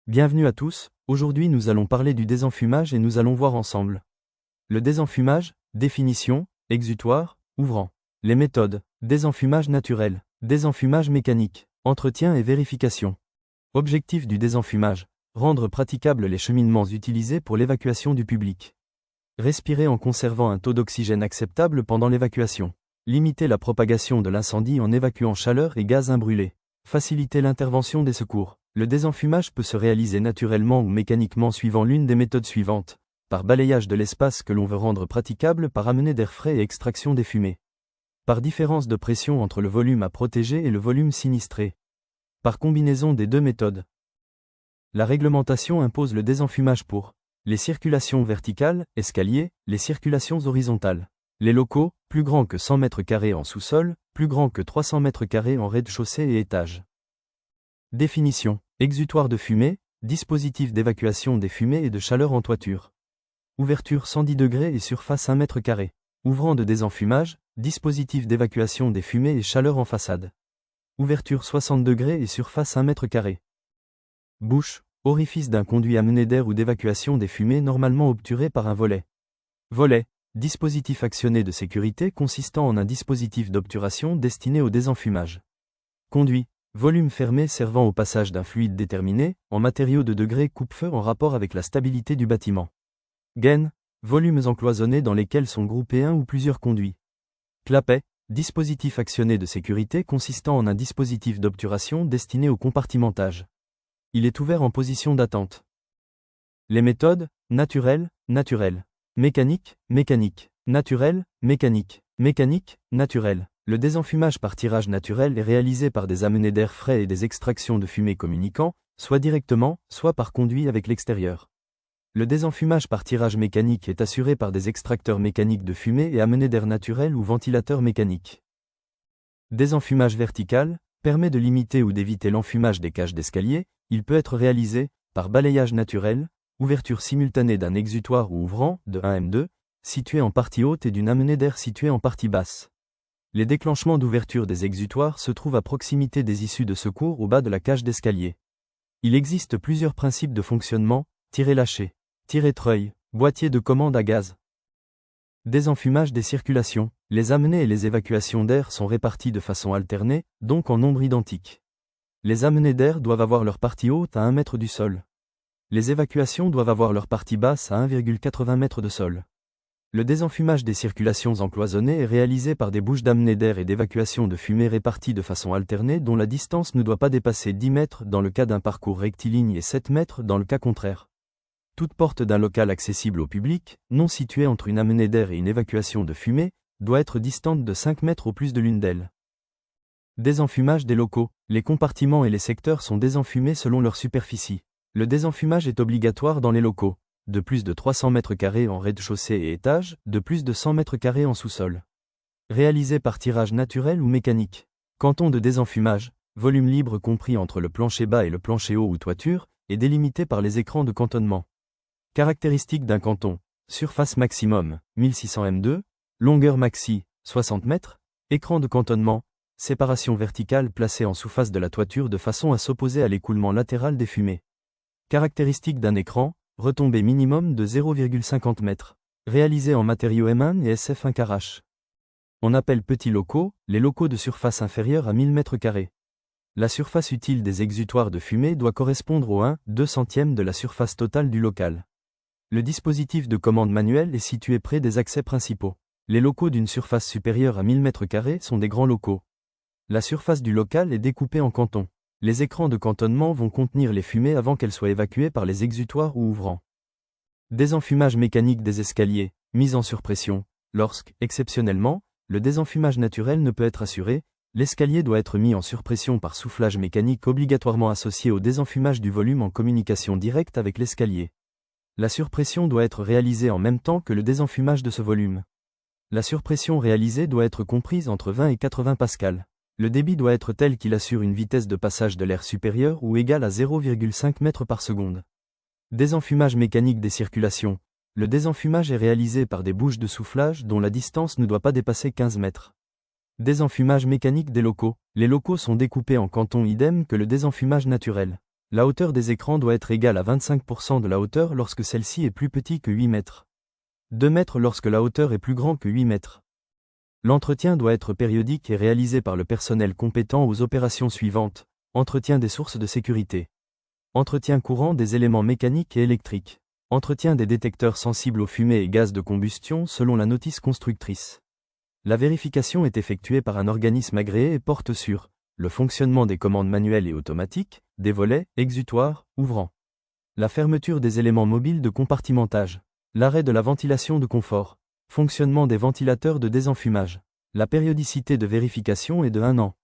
Bienvenue à tous, aujourd'hui nous allons parler du désenfumage et nous allons voir ensemble. Le désenfumage, définition, exutoire, ouvrant. Les méthodes, désenfumage naturel, désenfumage mécanique, entretien et vérification. Objectif du désenfumage, rendre praticables les cheminements utilisés pour l'évacuation du public. Respirer en conservant un taux d'oxygène acceptable pendant l'évacuation. Limiter la propagation de l'incendie en évacuant chaleur et gaz imbrûlés. Faciliter l'intervention des secours. Le désenfumage peut se réaliser naturellement ou mécaniquement suivant l'une des méthodes suivantes. Par balayage de l'espace que l'on veut rendre praticable par amenée d'air frais et extraction des fumées. Par différence de pression entre le volume à protéger et le volume sinistré. Par combinaison des deux méthodes. La réglementation impose le désenfumage pour les circulations verticales, escaliers, les circulations horizontales. Les locaux, plus grands que 100 mètres carrés en sous-sol, plus grands que 300 mètres carrés en rez-de-chaussée et étage. Définition. Exutoire de fumée, dispositif d'évacuation des fumées et de chaleur en toiture. Ouverture 110 degrés et surface 1 mètre carré. Ouvrant de désenfumage, dispositif d'évacuation des fumées et chaleur en façade. Ouverture 60 degrés et surface 1 mètre carré. Bouche, orifice d'un conduit amené d'air ou d'évacuation des fumées normalement obturé par un volet. Volet, dispositif actionné de sécurité consistant en un dispositif d'obturation destiné au désenfumage. Conduit, volume fermé servant au passage d'un fluide déterminé, en matériaux de degré coupe-feu en rapport avec la stabilité du bâtiment. Gaine, volumes encloisonnés dans lesquels sont groupés un ou plusieurs conduits. Clapet, dispositif actionné de sécurité consistant en un dispositif d'obturation destiné au compartimentage. Il est ouvert en position d'attente. Les méthodes, naturel, naturel. Mécanique, mécanique. Naturel, mécanique. Mécanique, naturel. Le désenfumage par tirage naturel est réalisé par des amenées d'air frais et des extractions de fumée communiquant, soit directement, soit par conduit avec l'extérieur. Le désenfumage par tirage mécanique est assuré par des extracteurs mécaniques de fumée et amenées d'air naturel ou ventilateurs mécaniques. Désenfumage vertical permet de limiter ou d'éviter l'enfumage des cages d'escalier. Il peut être réalisé par balayage naturel, ouverture simultanée d'un exutoire ou ouvrant de 1 M2, situé en partie haute et d'une amenée d'air située en partie basse. Les déclenchements d'ouverture des exutoires se trouvent à proximité des issues de secours au bas de la cage d'escalier. Il existe plusieurs principes de fonctionnement, tiré-lâché, tiré-treuil, boîtier de commande à gaz. Désenfumage des circulations. Les amenées et les évacuations d'air sont réparties de façon alternée, donc en nombre identique. Les amenées d'air doivent avoir leur partie haute à 1 mètre du sol. Les évacuations doivent avoir leur partie basse à 1,80 m de sol. Le désenfumage des circulations encloisonnées est réalisé par des bouches d'amenée d'air et d'évacuation de fumée réparties de façon alternée dont la distance ne doit pas dépasser 10 mètres dans le cas d'un parcours rectiligne et 7 mètres dans le cas contraire. Toute porte d'un local accessible au public, non située entre une amenée d'air et une évacuation de fumée, doit être distante de 5 mètres au plus de l'une d'elles. Désenfumage des locaux. Les compartiments et les secteurs sont désenfumés selon leur superficie. Le désenfumage est obligatoire dans les locaux. De plus de 300 mètres carrés en rez-de-chaussée et étage, de plus de 100 mètres carrés en sous-sol. Réalisé par tirage naturel ou mécanique. Canton de désenfumage, volume libre compris entre le plancher bas et le plancher haut ou toiture, est délimité par les écrans de cantonnement. Caractéristiques d'un canton. Surface maximum, 1600 M2, longueur maxi, 60 mètres, écran de cantonnement, séparation verticale placée en sous-face de la toiture de façon à s'opposer à l'écoulement latéral des fumées. Caractéristiques d'un écran, retombée minimum de 0,50 m. Réalisé en matériaux M1 et SF1 Carache. On appelle petits locaux, les locaux de surface inférieure à 1000 m². La surface utile des exutoires de fumée doit correspondre au 1/200 de la surface totale du local. Le dispositif de commande manuelle est situé près des accès principaux. Les locaux d'une surface supérieure à 1000 m² sont des grands locaux. La surface du local est découpée en cantons. Les écrans de cantonnement vont contenir les fumées avant qu'elles soient évacuées par les exutoires ou ouvrants. Désenfumage mécanique des escaliers, mise en surpression. Lorsque, exceptionnellement, le désenfumage naturel ne peut être assuré, l'escalier doit être mis en surpression par soufflage mécanique obligatoirement associé au désenfumage du volume en communication directe avec l'escalier. La surpression doit être réalisée en même temps que le désenfumage de ce volume. La surpression réalisée doit être comprise entre 20 et 80 pascal. Le débit doit être tel qu'il assure une vitesse de passage de l'air supérieure ou égale à 0,5 m par seconde. Désenfumage mécanique des circulations. Le désenfumage est réalisé par des bouches de soufflage dont la distance ne doit pas dépasser 15 mètres. Désenfumage mécanique des locaux. Les locaux sont découpés en cantons idem que le désenfumage naturel. La hauteur des écrans doit être égale à 25% de la hauteur lorsque celle-ci est plus petite que 8 mètres. 2 mètres lorsque la hauteur est plus grande que 8 mètres. L'entretien doit être périodique et réalisé par le personnel compétent aux opérations suivantes. Entretien des sources de sécurité. Entretien courant des éléments mécaniques et électriques. Entretien des détecteurs sensibles aux fumées et gaz de combustion selon la notice constructrice. La vérification est effectuée par un organisme agréé et porte sur le fonctionnement des commandes manuelles et automatiques, des volets, exutoires, ouvrants. La fermeture des éléments mobiles de compartimentage. L'arrêt de la ventilation de confort. Fonctionnement des ventilateurs de désenfumage. La périodicité de vérification est de 1 an.